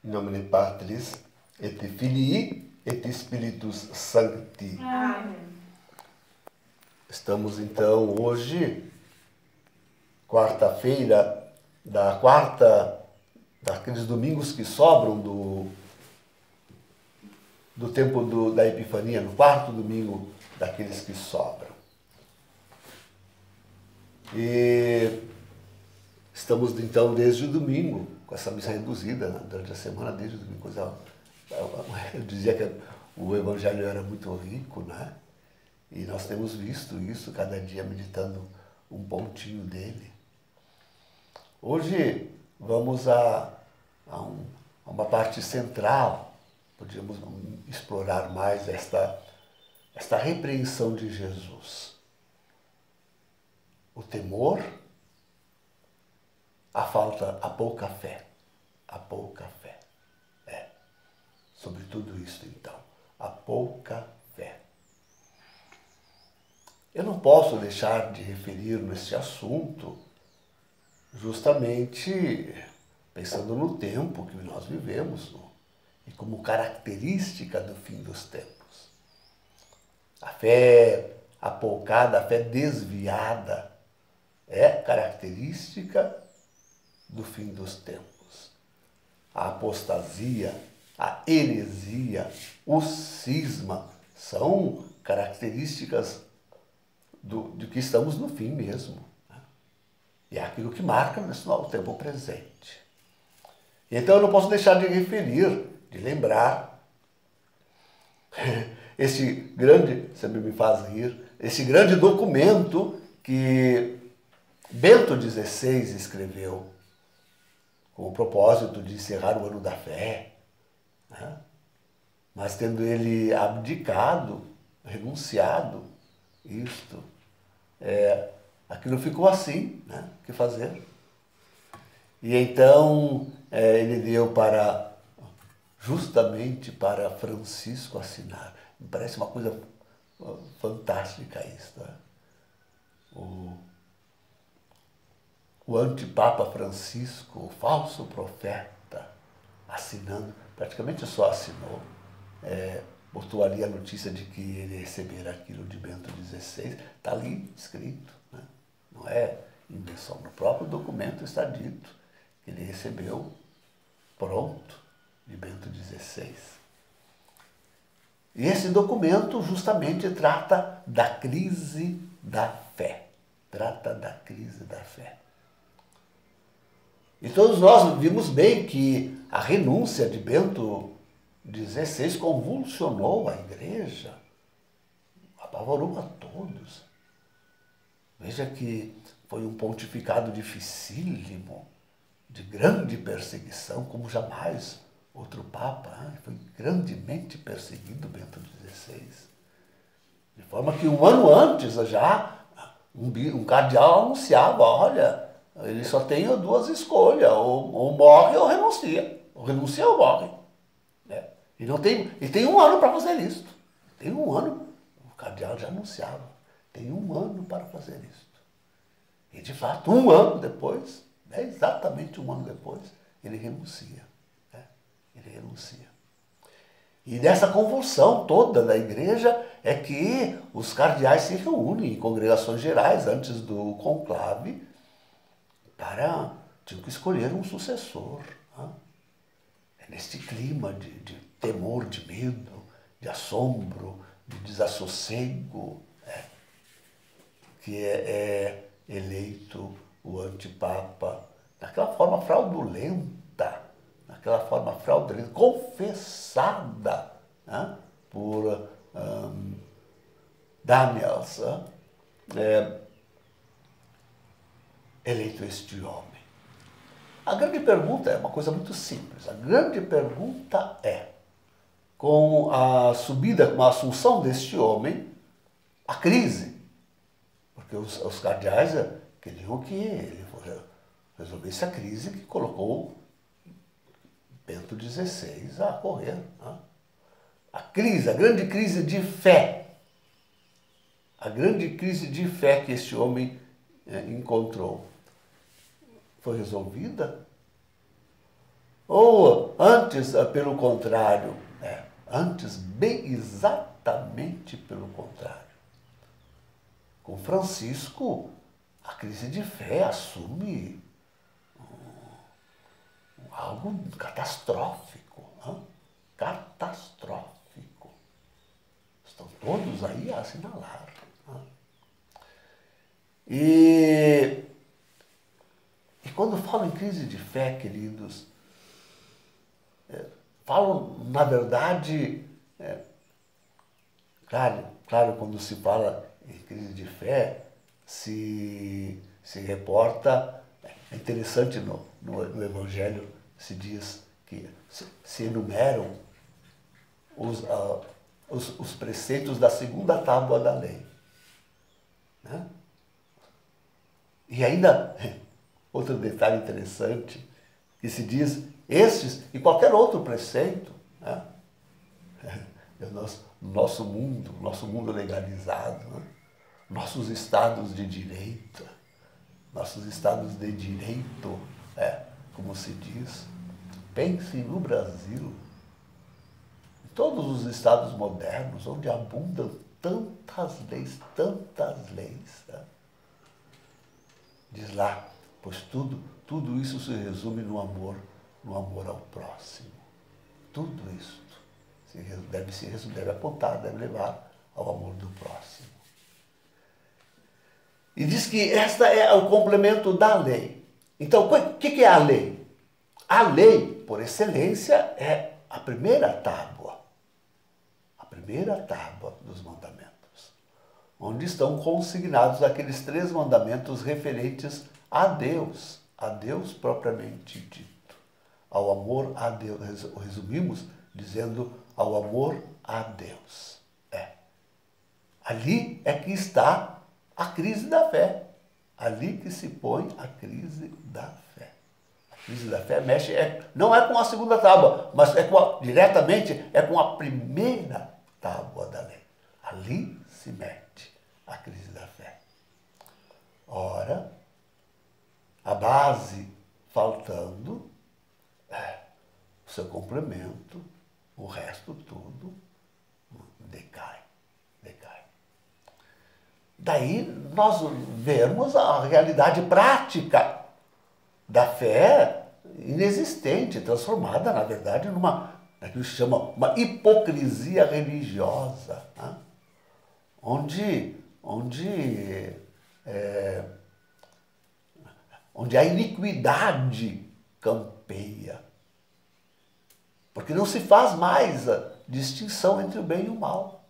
In nomine Patris, et Filii, et Spiritus Sancti. Amém. Estamos então hoje, quarta-feira, daqueles domingos que sobram do tempo da Epifania, no quarto domingo daqueles que sobram. E estamos então desde o domingo, com essa missa reduzida, né? Durante a semana, desde o domingo. Eu dizia que o Evangelho era muito rico, né? E nós temos visto isso, cada dia meditando um pontinho dele. Hoje vamos a uma parte central, podíamos explorar mais esta repreensão de Jesus. O temor, a pouca fé. A pouca fé. Sobre tudo isso, então. A pouca fé. Eu não posso deixar de referir nesse assunto, justamente pensando no tempo que nós vivemos, e como característica do fim dos tempos. A fé apoucada, a fé desviada, é característica do fim dos tempos. A apostasia, a heresia, o cisma são características de que estamos no fim mesmo. Né? E é aquilo que marca o tempo presente. Então eu não posso deixar de referir, de lembrar esse grande, sempre me faz rir, esse grande documento que Bento XVI escreveu com o propósito de encerrar o ano da fé, né? Mas tendo ele abdicado, renunciado, aquilo ficou assim, né? O que fazer? E então ele deu justamente para Francisco assinar. Me parece uma coisa fantástica isso, né? O antipapa Francisco, o falso profeta, assinando, praticamente só assinou, botou ali a notícia de que ele recebera aquilo de Bento XVI, está ali escrito, né? Não é invenção, no próprio documento está dito que ele recebeu pronto de Bento XVI. E esse documento justamente trata da crise da fé, E todos nós vimos bem que a renúncia de Bento XVI convulsionou a igreja, apavorou a todos. Veja que foi um pontificado dificílimo, de grande perseguição, como jamais outro papa. Né? Foi grandemente perseguido Bento XVI. De forma que um ano antes já um cardeal anunciava, olha, ele só tem duas escolhas, ou morre ou renuncia. Ou renuncia ou morre. Né? E tem um ano para fazer isso. Tem um ano, o cardeal já anunciava, tem um ano para fazer isso. E de fato, um ano depois, exatamente um ano depois, ele renuncia. Né? Ele renuncia. E dessa convulsão toda da igreja é que os cardeais se reúnem em congregações gerais antes do conclave tinham que escolher um sucessor. Né? É neste clima de temor, de medo, de assombro, de desassossego, que é eleito o antipapa daquela forma fraudulenta, confessada, né? Por Daniels, eleito este homem. A grande pergunta é uma coisa muito simples. A grande pergunta é, com a subida, com a assunção deste homem, a crise. Porque os cardeais queriam que ele resolvesse a crise que colocou Bento XVI a correr. Né? A grande crise de fé. A grande crise de fé que este homem encontrou foi resolvida? Ou, Antes, pelo contrário, antes, bem exatamente pelo contrário. Com Francisco, a crise de fé assume algo catastrófico, né? Catastrófico. Estão todos aí a assinalar. Né? E quando falo em crise de fé, queridos, falo, na verdade, claro, quando se fala em crise de fé, se reporta, é interessante no Evangelho, se diz que se enumeram os preceitos da segunda tábua da lei. Né? E ainda, outro detalhe interessante, que se diz, estes e qualquer outro preceito, né? Nosso mundo legalizado, né? Nossos estados de direito, como se diz, pense no Brasil, em todos os estados modernos, onde abundam tantas leis, né? Diz lá, pois tudo isso se resume no amor ao próximo. Tudo isso deve apontar, deve levar ao amor do próximo. E diz que esta é o complemento da lei. Então, o que é a lei? A lei, por excelência, é a primeira tábua dos mandamentos, onde estão consignados aqueles 3 mandamentos referentes a Deus propriamente dito, ao amor a Deus. Resumimos dizendo ao amor a Deus. Ali é que está a crise da fé. Ali que se põe a crise da fé. A crise da fé mexe, não é com a segunda tábua, mas diretamente com a primeira tábua da lei. Ali se mete a crise da fé. Ora, a base faltando, o seu complemento, o resto tudo decai. Daí nós vemos a realidade prática da fé inexistente, transformada, na verdade, naquilo que se chama uma hipocrisia religiosa, né? onde a iniquidade campeia. Porque não se faz mais a distinção entre o bem e o mal.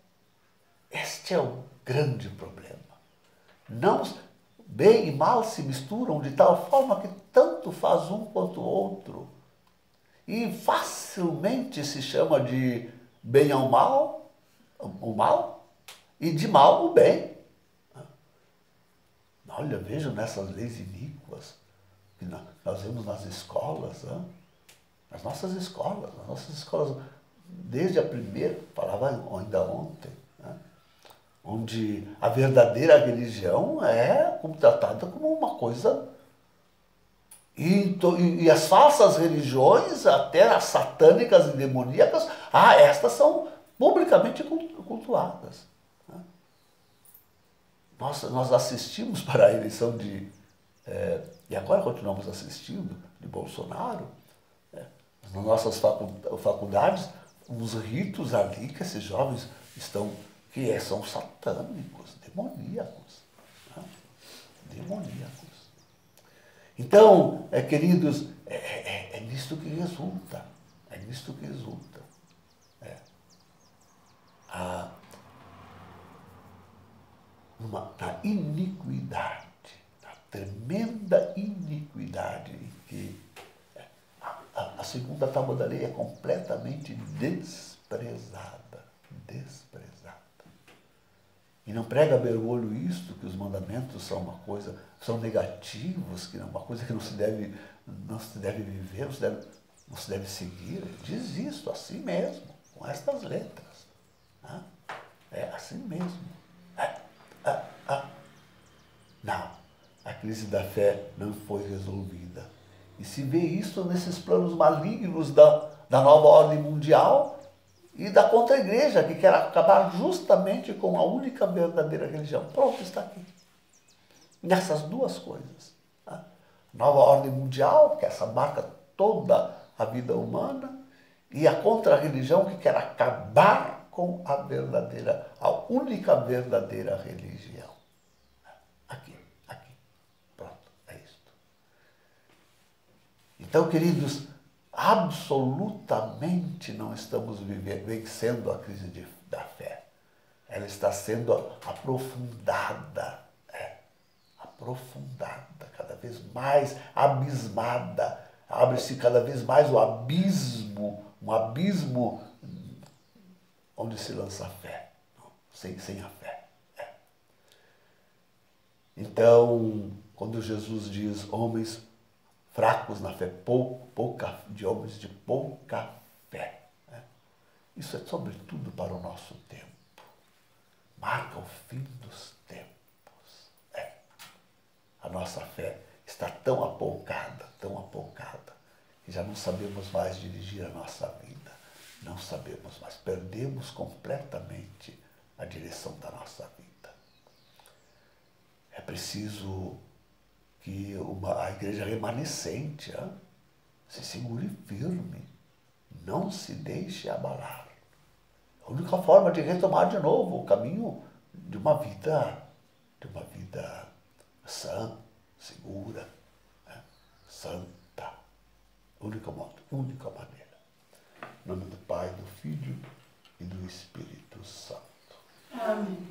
Este é o grande problema. Não, bem e mal se misturam de tal forma que tanto faz um quanto o outro. E facilmente se chama de bem ao mal, o mal, e de mal o bem. Olha, vejam nessas leis iníquas que nós vemos nas escolas, nas nossas escolas, desde a primeira, falava ainda ontem, onde a verdadeira religião é tratada como uma coisa. E as falsas religiões, até as satânicas e demoníacas, estas são publicamente cultuadas. Nós assistimos para a eleição e agora continuamos assistindo, de Bolsonaro, nas nossas faculdades, uns ritos ali que esses jovens são satânicos, demoníacos. Demoníacos. Então, queridos, é nisto que resulta. Na iniquidade, na tremenda iniquidade em que a segunda tábua da lei é completamente desprezada. E não prega bergoglio isto, que os mandamentos são são negativos, que é uma coisa que não se deve viver, não se deve seguir. Ele diz isso assim mesmo, com estas letras. É assim mesmo. Não, a crise da fé não foi resolvida. E se vê isso nesses planos malignos da nova ordem mundial e da contra-igreja, que quer acabar justamente com a única verdadeira religião. Pronto, está aqui. Nessas duas coisas. Tá? Nova ordem mundial, que essa marca toda a vida humana, e a contra-religião, que quer acabar com a verdadeira, a única verdadeira religião. Aqui. Pronto, é isto. Então, queridos, absolutamente não estamos vencendo a crise da fé. Ela está sendo aprofundada, cada vez mais abismada. Abre-se cada vez mais o abismo, um abismo onde se lança a fé, sem a fé. Então, quando Jesus diz homens fracos na fé, de homens de pouca fé. Né? Isso é sobretudo para o nosso tempo. Marca o fim dos tempos. A nossa fé está tão apoucada, que já não sabemos mais dirigir a nossa vida. Não sabemos mais. Perdemos completamente a direção da nossa vida. É preciso que a igreja remanescente se segure firme, não se deixe abalar. A única forma de retomar de novo o caminho de uma vida sã, segura, santa. Única maneira. Em nome do Pai, do Filho e do Espírito Santo. Amém.